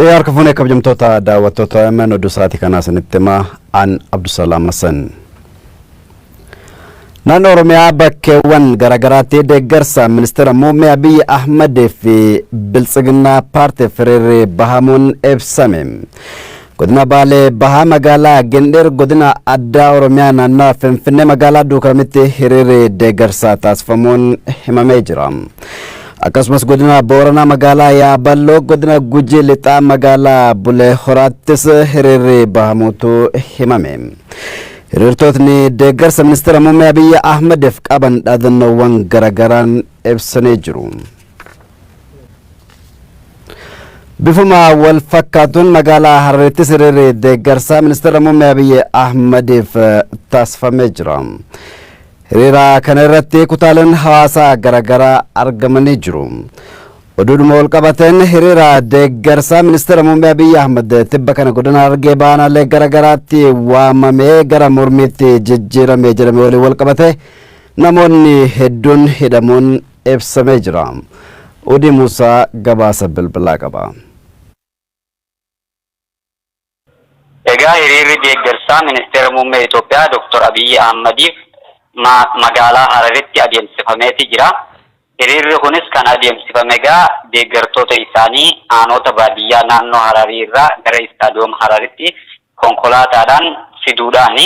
Harka kabajamtoota daawwattoota mana dusaati kana sanittema an Abdusalaam Hassan. Naannoo Oromiyaa bakkeewwan garagaraatti deeggarsa ministeera muummee Abiy Ahmed fi Biltsiginaa paartii Firiirri bahamuun ibsame. Godina Baalee bahaa magaalaa Gendheer godina addaa Oromiyaa naannoo Finfinnee magaalaa Duukaramitti hiriirri deeggarsa taasifamuun himamee jira. Akkasumas godina Booranaa magaalaa Yaabaloo godina Gujii lixaa magaalaa Bulee Horaattis hiriirri bahamuutu himame. Hiriirtotni deeggarsa ministeera muummee Abiy Ahmed qaban dhaadannoowwan garagaraan ibsanii jiru. Bifuma wal fakkaatuun magaalaa Harargeettis hiriirri deeggarsa ministeera muummee Abiy Ahmed taasifamee jira. Hiriira kana irratti kutaaleen hawaasaa garagaraa argamanii jiru. Oduudhuma wal qabateen hiriira deeggarsa ministeera muummee Abiy Ahmed tibba kana godina Harargee baanaalee garagaraatti waamamee gara mormiitti jijjiirame jedhamee waliin wal qabate namoonni hedduun hidhamuun ibsamee jira. Odii Muusaa gabaasa bilbilaa qaba. Egaa hiriirri deeggarsa ministeera muummee Itoophiyaa Dr. Abiy Ahmediif magaalaa Hararitti adeemsifameeti jira. Hiriirri kunis kan adeemsifame egaa deeggartoota isaanii aanota baadiyyaa naannoo Hararii irraa gara istaadiyoom Hararitti konkolaataadhaan fiduudhaani.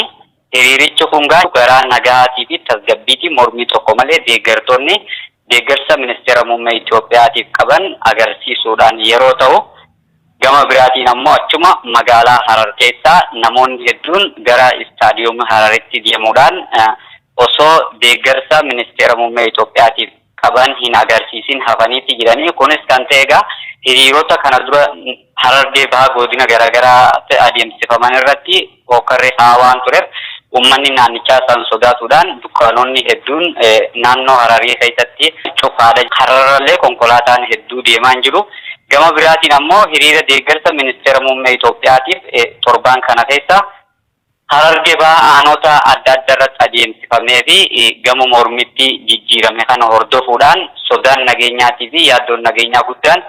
Hiriirichi kun gara nagaatii fi tasgabbiitii mormii tokko malee deeggartoonni deeggarsa ministeera muummee Itoophiyaatiif qaban agarsiisuudhaan yeroo ta'u, gama biraatiin ammoo achuma magaalaa Harar keessaa namoonni hedduun gara istaadiyoom Hararitti deemuudhaan osoo deeggarsa ministeera muummee Itoophiyaatiif qaban hin agarsiisin hafaniitti jiranii. Kunis kan ta'e egaa hiriirota kana dura Harargee bahaa godina garaagaraa adeemsifaman irratti hokkarri waan tureef uummanni naannichaa san sodaatuudhaan dukkaanonni hedduun naannoo Hararii keessatti cufaadha. Hararallee konkolaataan hedduu deemaa jiru. Gama biraatiin ammoo hiriira deeggarsa ministeera muummee Itoophiyaatiif torbaan kana keessa Harargee bahaa aanota adda addaa irratti adeemsifamee fi gama mormitti jijjiirame kana hordofuudhaan sodaan nageenyaatii fi yaaddoon nageenyaa guddaan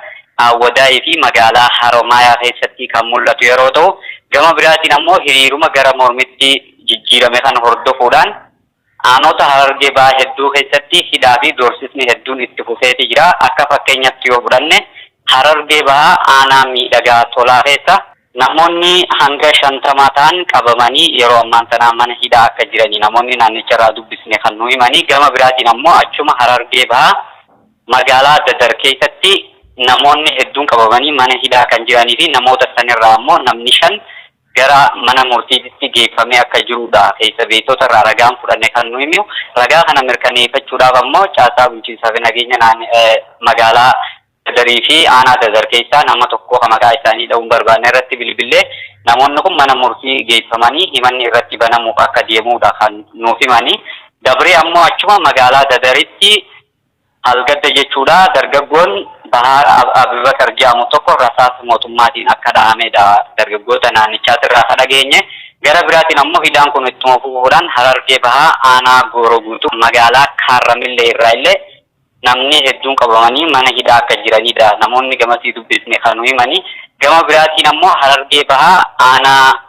Awwadaayii fi magaalaa Haromaayaa keessatti kan mul'atu yeroo ta'u, gama biraatiin ammoo hiriiruma gara mormitti jijjiirame kana hordofuudhaan aanota Harargee bahaa hedduu keessatti hidhaa fi doorsisni hedduun itti fufeeti jira. Akka fakkeenyatti yoo fudhanne Harargee bahaa aanaa miidhagaa tolaa keessa namoonni hanga 50 ta'an qabamanii yeroo ammaan tanaa mana hidhaa akka jiranii namoonni naannicharraa dubbisne kan nu himanii. Gama biraatiin ammoo achuma Harargee bahaa magaalaa Dadar keessatti namoonni hedduun qabamanii mana hidhaa kan jiranii fi namoota sanirraa ammoo namni 5 gara mana murtiitti geeffamee akka jirudha. Keessa beektota irraa ragaan fudhanne kan nu himu. Ragaa kana mirkaneeffachuudhaaf ammoo caasaa bulchiinsaa fi nageenya magaalaa Dadarii fi aanaa Dadar keessaa nama tokko kan maqaa isaanii dha'uun barbaanne irratti bilbilee namoonni kun mana murtii geeffamanii himanni irratti banamuuf akka deemudha kan nuuf himanii. Dabree ammoo achuma magaalaa Dadaritti halgadda jechuudha dargaggoon Bahaar Abubakar jedhamu tokko rasaasa mootummaatiin akka dha'amedha dargaggoota naannichaatirraa kan dhageenye. Gara biraatiin ammoo hidhaan kun ittuma fufuudhaan Harargee bahaa aanaa Gooroo guutuu magaalaa Kaarramillee irraa illee namni hedduun qabamanii mana hidhaa akka jiranidha. Namoonni gamasii dubbisne kan himanii. Gama biraatiin ammoo Harargee bahaa aanaa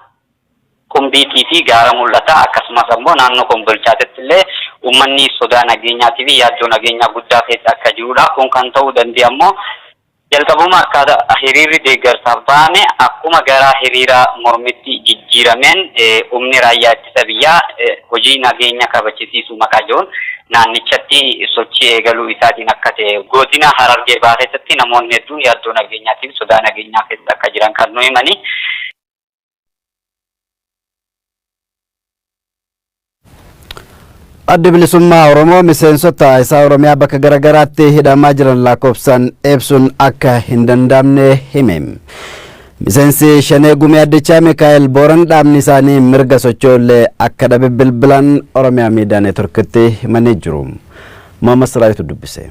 Qumbiitii fi Gaara Mul'ataa akkasumas ammoo naannoo Kombolchaatti illee uummanni sodaa nageenyaatii fi yaaddoo nageenyaa guddaa keessa akka jirudha. Kun kan ta'uu danda'u ammoo jalqabuma akka hiriirri deeggarsaaf bahame akkuma gara hiriira mormitti jijjiirameen humni raayyaa ittisa biyyaa hojii nageenya kabachiisuu maqaa jedhuun naannichatti sochii eegaluu isaatiin akka ta'e godina Harargee bahaa keessatti namoonni hedduun yaaddoo nageenyaatii fi sodaa nageenyaa keessa akka jiran kan nu himanii. Adda bilisummaa Oromoo miseensota isaa Oromiyaa bakka garagaraatti hidhamaa jiran lakkoofsaan ibsuun akka hin danda'amne hime. Miseensi Shanee Gumii Addichaa Mikaa'el Booran dhaabni isaanii mirga socho'ullee akka dhabe bilbilaan Oromiyaa miidiyaa neetworkitti himanii jiru. Muhammad Saraayitu dubbise.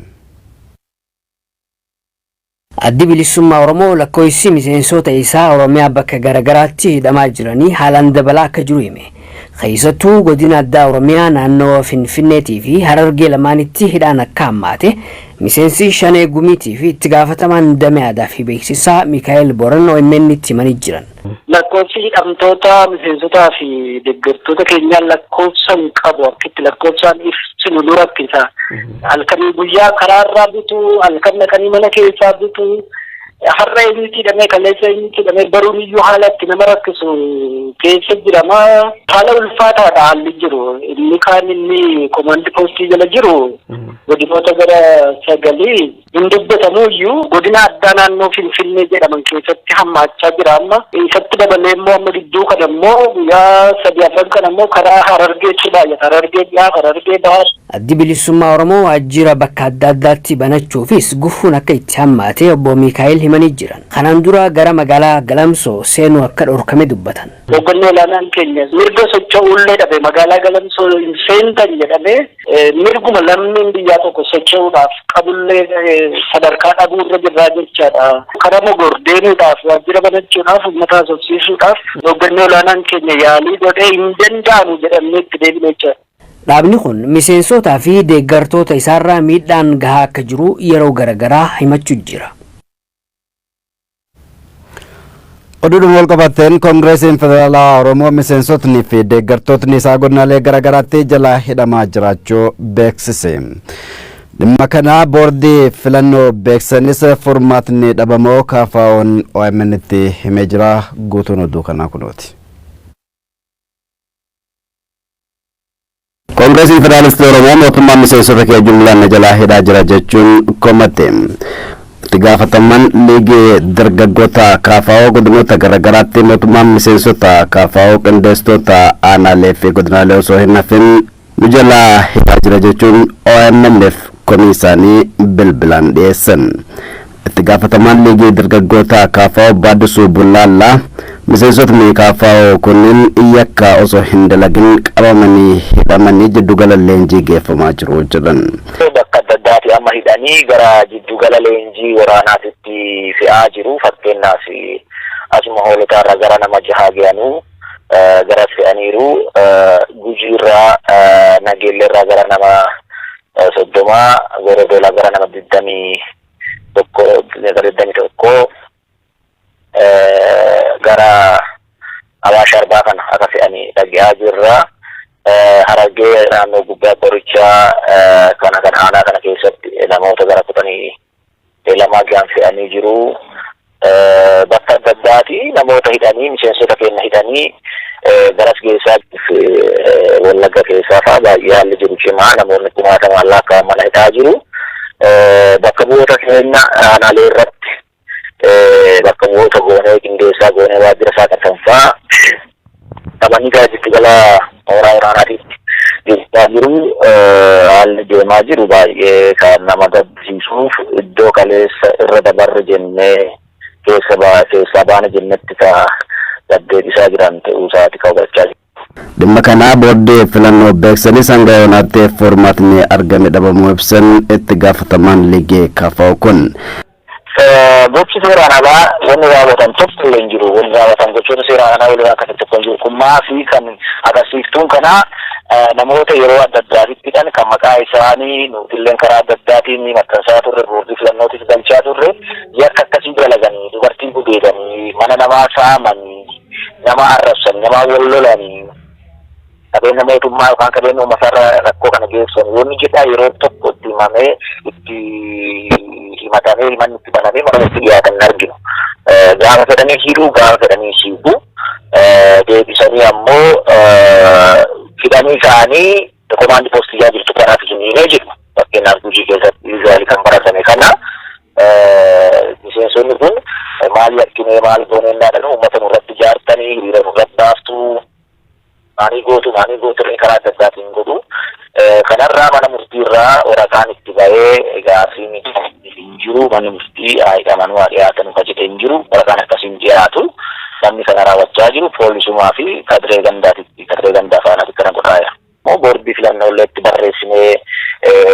Addi bilisummaa Oromoo lakkoofsi miseensota isaa Oromiyaa bakka garagaraatti hidhamaa jiranii haalaan dabalaa akka jiru hime. keessattuu godina addaa Oromiyaa naannoo Finfinneetii fi Harargee lamaanitti hidhaan akka hammaate miseensi Shanee Gumiitii fi itti gaafatamaan damee aadaa fi beeksisaa Mikaa'el Boran OMN itti himanii jiran. Lakkoofsi hidhamtoota miseensotaa fi deeggartoota keenyaan lakkoofsan qabu akkitti lakkoofsaan ibsinu nu rakkisa. Halkanii guyyaa karaarraa bitu, halkan dhaqanii mana keessaa bitu, har'a eenyutti hidhamee kaleessa eenyutti hidhamee baruun iyyuu haala itti nama rakkisu keessa jirama. Haala ulfaataadha haalli jiru. Inni kaan inni komaandi poostii jala jiru godinoota gara 9 hin dubbatamu iyyuu godina addaa naannoo Finfinnee jedhaman keessatti hammaachaa jira amma. Isatti dabalee immoo amma gidduu kana immoo guyyaa 3 kana immoo karaa Harargeetti baay'ata. Harargee dhiyaa, Harargee bahaa. Addi bilisummaa Oromoo waajjira bakka adda addaatti banachuufis gufuun akka itti hammaate obbo Mikaa'el himanii jiran. Kanaan dura gara magaalaa Galamsoo seenuu akka dhorkame dubbatan. Hoggannoo olaanaan keenya mirga socho'uullee dhabe magaalaa Galamsoo seentan jedhamee mirguma lammiin biyyaa tokko socho'uudhaaf qabullee sadarkaa dhabuu irra jirraa jechaadha. Karaa mogor deemuudhaaf waajjira banachuudhaaf uummata haasofsiisuudhaaf hoggannoo olaanaan keenya yaalii godhee hin danda'amu jedhamee itti deebine jechaadha. Dhaabni kun miseensotaa fi deeggartoota isaarraa miidhaan gahaa akka jiru yeroo garaagaraa himachuu jira. Oduudhuma walqabateen Koongireesiin Federaalaa Oromoo miseensotni fi deeggartootni isaa godinaalee garaagaraatti jala hidhamaa jiraachuu beeksise. Dhimma kana boordii filannoo beeksisanis furmaatni dhabamoo KFO'n OMN itti himee jira. Guutuun oduu kanaa kunooti. Koongireesiin Federaalistii Oromoo mootummaa miseensota kee jumlaan jalaa hidhaa jira jechuun komate. Itti gaafatamaan liigii dargaggoota KFO godinoota garaagaraatti mootummaan miseensota KFO qindeessitoota aanaalee fi godinaalee osoo hin hafin nu jalaa hidhaa jira jechuun OMN'f komii isaanii bilbilaan dhiyeessan. Itti gaafatamaan liigii dargaggoota KFO Baaddisuu Bullaallaa miseensotni KFO kunniin yakka osoo hin dalagin qabamanii hidhamanii jiddugala leenjii geeffamaa jiru jedhan. Bakka adda addaatti amma hidhanii gara jiddugala leenjii waraanaatti fe'aa jiru. Fakkeenyaaf asuma hoolotaarra gara nama 6 ge'anuu gara fe'aniiru. Gujiirraa Nageelleerraa gara nama 30, Gorodolaa gara nama 21 gara Awaash Arbaa kana akka fe'anii dhagge'aa jirra. Harargee naannoo gubbaa qorichaa kana aanaa kana keessatti namoota gara 12 gaan fe'anii jiru. Bakka adda addaatti namoota hidhanii miseensota keenya hidhanii garas keessaa Wallagga keessaa fa'aa baay'ee haalli jiru cimaa namoonni 10,000 lakkaa'aman mana hidhaa jiru. Bakka bu'oota keenya aanaalee irratti bakka bu'oota goonee qindeessaa goonee waajjira isaa kan fa'aa qabanii gara jiddugala waraanaatiitti geessaa jiru. Haalli deemaa jiru baay'ee kan nama gaddisiisuuf iddoo kaleessa irra dabarre jennee keessaa baana jennetti gaddeebisaa jiran ta'uu isaati kan hubachaa jiru. Dhimma kana boordii filannoo beeksisanis hanga yoonaatti furmaatni argame dhabamuu ibsan itti gaafatamaan liigii KFO kun. Gochi seeraan alaa wanni raawwatan tokko illee hin jiru. Wanni raawwatan gochoota seeraan alaa walirraa akka tokko hin jiru. Kun maafii kan agarsiiftuun kana namoota yeroo adda addaatitti hidhan kan maqaa isaanii nutilleen karaa adda addaatiin maxxansaa turre boordii filannootiif galchaa turre yakka akkasii dalaganii dubartii gudeedanii mana namaa saamanii nama arrabsan nama wal lolanii qabeenya mootummaa yookaan qabeenya uummatarra rakkoo kana geessan yoonni jedhaa yeroo tokko itti himamee itti himatamee himanni itti banamee mana itti dhiyaatan arginu. Gaafa fedhanii hidhuu gaafa fedhanii siibuu deebisanii ammoo hidhanii ka'anii komaandi poostii jirtu kanaaf isin himee jiru. Fakkeenyaaf Gujii keessatti Izraa'el kan baratame kana miseensonni kun maal yakkinee maal gooneennaa uummata nurratti ijaartanii hiriira nurratti baaftuu maanii gootu karaa adda addaatiin godhu. Kanarraa mana murtiirraa waraqaan itti ba'ee gaafiin hin jiru. Manni murtii hidhamanuu dhiyaatan jedhee hin jiru. Waraqaan akkasiin dhiyaatu namni kana raawwachaa jiru poolisumaa fi kadiree gandaa faanaatti kana godhaa jira. Boordii filannoo itti barreessinee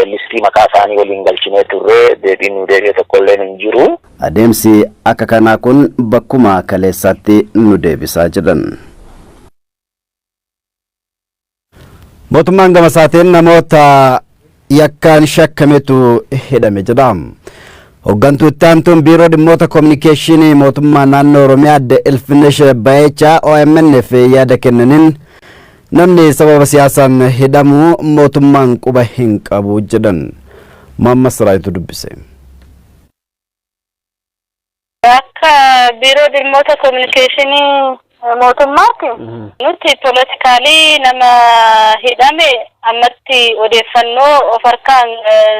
listii maqaa isaanii waliin galchinee turre deebii tokko illee hin jiru. Adeemsi akka kanaa kun bakkuma kaleessaatti nu deebisaa jedhan. mootummaan gama isaatiin namoota yakkaan shakkametu hidhame jedha. Hooggantuu itti aantuun biiroo dhimmoota kominikeeshinii mootummaa naannoo Oromiyaa adde Ilfinesh Baayechaa OMN'f yaada kennaniin namni sababa siyaasaan hidhamu mootummaan quba hin qabu jedhan. Muhammad Siraayitu dubbise. Akka biiroo dhimmoota kominikeeshinii mootummaatti nuti politikaalii nama hidhame ammatti odeeffannoo of harkaan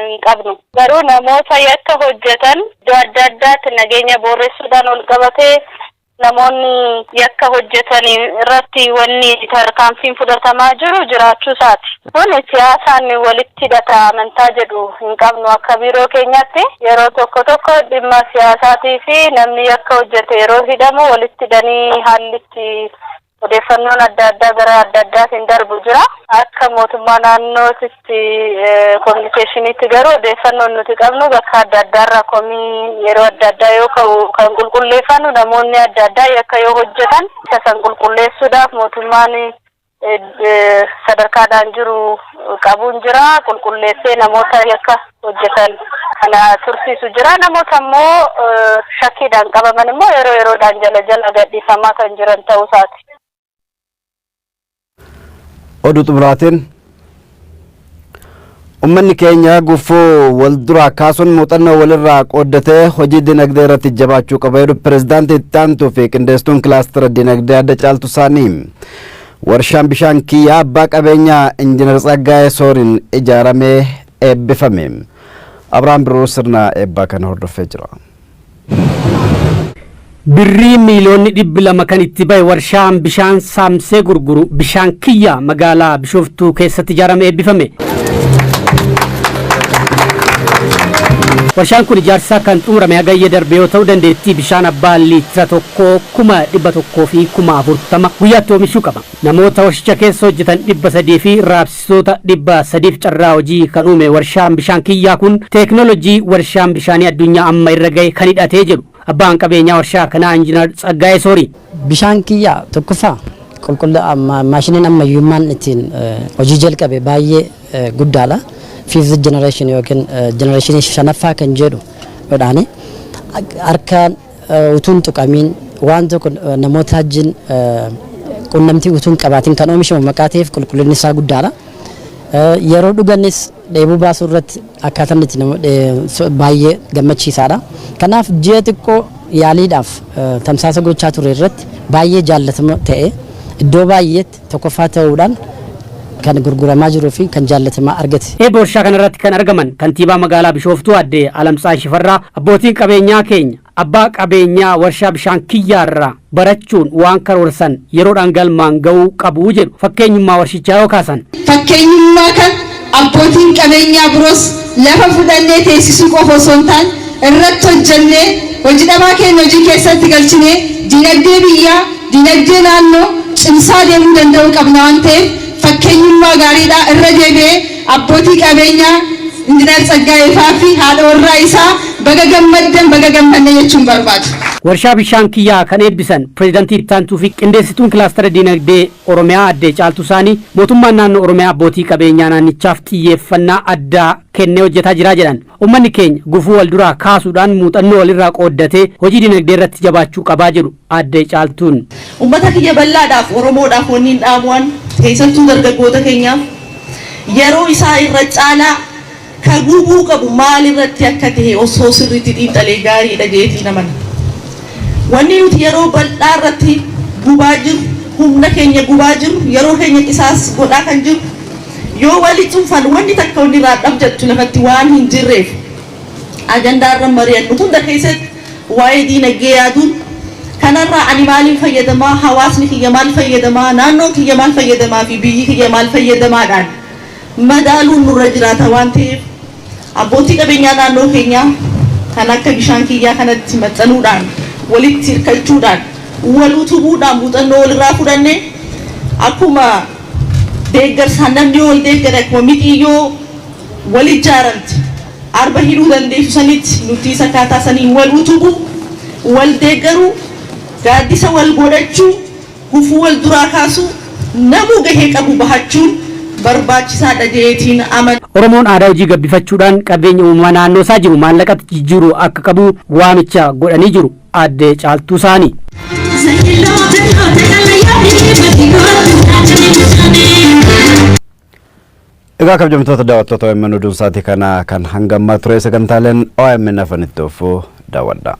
hin qabnu. Garuu namoota yakka hojjetan iddoo adda addaatti nageenya boorreessuudhaan ol qabatee namoonni yakka hojjetan irratti wanni tarkaanfiin fudhatamaa jiru jiraachuu isaati. Kun siyaasaan walitti hidhata amantaa jedhu hin qabnu akka biiroo keenyatti yeroo tokko tokko dhimma siyaasaatii fi namni yakka hojjete yeroo hidhamu walitti hidhanii haallitti odeeffannoon adda addaa gara adda addaatiin darbu jira. Akka mootummaa naannootitti kominikeeshiniitti garuu odeeffannoon nuti qabnu bakka adda addaarraa komii yeroo adda addaa yoo ka'u kan qulqulleeffannu namoonni adda addaa yakka yoo hojjetan isa san qulqulleessuudhaaf mootummaan sadarkaadhaan jiru qabuun jira. Qulqulleessee namoota yakka hojjetan kana tursiisu jira. Namoota immoo shakkiidhaan qabaman immoo yeroo yeroodhaan jala gadhiifamaa kan jiran ta'uu isaati. Oduu xumuraatiin ummanni keenya gufuu wal duraa kaasuun muuxannoo walirraa qooddatee hojii dinagdee irratti jabaachuu qaba jedhu pirezidaantii itti aantuu fi qindeessituun kilaastara dinagdee adda caaltu isaanii. Warshaan bishaan kiyyaa abbaa qabeenyaa injiinar Tsaggaayee Sooriin ijaaramee eebbifame. Abrahaam Birruu sirna eebbaa kana hordofee jira. Birrii miiliyoonni 200 kan itti bahe warshaan bishaan saamsee gurguru bishaan kiyyaa magaalaa Bishooftuu keessatti ijaaramee eebbifame. Warshaan kun ijaarsa kan xumurame hagayya darbe yoo ta'u dandeettii bishaan abbaa liitira tokko 1,100 fi 40 guyyaatti oomishuu qaba. Namoota warshicha keessa hojjetan 300 fi raabsitoota 300 carraa hojii kan uume warshaan bishaan kiyyaa kun teeknoolojii warshaan bishaanii addunyaa amma irra gahe kan hidhatee jiru. Abbaan qabeenyaa warshaa kanaa injiinar Tsaggaayee Soorii. Bishaan kiyyaa tokkoffaa maashiniin ammayyummaan ittiin hojii jalqabe baay'ee guddaadha. Fifth generation yookiin generation shanaffaa kan jedhu dhodhaani harkaan utuun tuqamiin waan tokko namoota wajjin qunnamtii utuun qabaatiin kan oomishamu maqaa ta'eef qulqullinni isaa guddaadha. Yeroo dhugannis dheebuu baasuu irratti akkaataan itti baay'ee gammachiisaadha. Kanaaf ji'a xiqqoo yaaliidhaaf tamsaasa gochaa ture irratti baay'ee jaallatama ta'e iddoo baay'eetti tokkoffaa ta'uudhaan kan gurguramaa jiruu fi kan jaallatamaa argate. Eebba warshaa kanarratti kan argaman kantiibaa magaalaa Bishooftuu adde Alamtsaa Shifarraa abbootiin qabeenyaa keenya abbaa qabeenyaa warshaa bishaan kiyyaarraa barachuun waan karoorsan yeroodhaan galmaan ga'uu qabu jedhu fakkeenyummaa warshichaa yoo kaasan. Fakkeenyummaa kan abbootiin qabeenyaa biroos lafa fudhannee teessisuu qofa osoo hin taane irratti hojjennee hojii dhabaa keenya hojii keessatti galchinee dinagdee biyyaa dinagdee naannoo cimsaa deemuu danda'uu qabna waan ta'eef fakkeenyummaa gaariidha. Irra deebi'ee abbootii qabeenyaa injiinar Tsaggaayee fi haadha warraa isaa baga gammaddan baga gammanne jechuun barbaadu. Warshaa bishaan kiyyaa kan eebbisan pirezidaantii itti aantuu fi qindeessituun kilaastara dinagdee Oromiyaa adde caaltu isaanii mootummaan naannoo Oromiyaa abbootii qabeenyaa naannichaaf xiyyeeffannaa addaa kennee hojjetaa jira jedhan. Uummanni keenya gufuu wal duraa kaasuudhaan muuxannoo walirraa qooddatee hojii dinagdee irratti jabaachuu qabaa jedhu adde caaltuun. Uummata kiyya bal'aadhaaf Oromoodhaaf wanni dhaamuwan keessattuu dargaggoota keenyaaf yeroo isaa irra caalaa kan gubuu qabu maal irratti akka ta'e osoo sirriitti xiinxalee gaariidha jeetii naman. Wanni nuti yeroo bal'aa irratti gubaa jiru humna keenya gubaa jiru yeroo keenya qisaas godhaa kan jiru yoo wali cunfan wanni takka wanni irraa dhabjattu lafatti waan hin jirreef ajandaa irra mari'annu hunda keessatti waa'ee diinagdee yaaduun kanarraa ani maaliin fayyadamaa hawaasni kiyya maal fayyadamaa naannoon kiyya maal fayyadamaa fi biyyi kiyya maal fayyadamaadhaan madaaluun nurra jiraata waan ta'eef abbootii qabeenyaa naannoo keenyaa kan akka bishaan kiyyaa kanatti maxxanuudhaan walitti hirkachuudhaan wal utubuudhaan muuxannoo walirraa fudhannee akkuma deeggarsaan namni wal deeggare akkuma mixiyyoo wal ijaaramti arba hidhuu dandeessu sanitti nuti sakkaataa saniin wal utubuu wal deeggaruu gaaddisa wal godhachuu gufuu wal duraa kaasuu namuu gahee qabu bahachuun barbaachisaadha jeetiin aman. Oromoon aadaa hojii gabbifachuudhaan qabeenya uumamaa naannoo isaa jiru maallaqatti jijjiiruu akka qabu waamicha godhanii jiru aadde Caaltuu Saanii. Egaa kabajamtoota daawwattoota OMN oduun sa'aatii kana kan hanga ammaa ture sagantaaleen OMN afanitti oofuu daawwadha.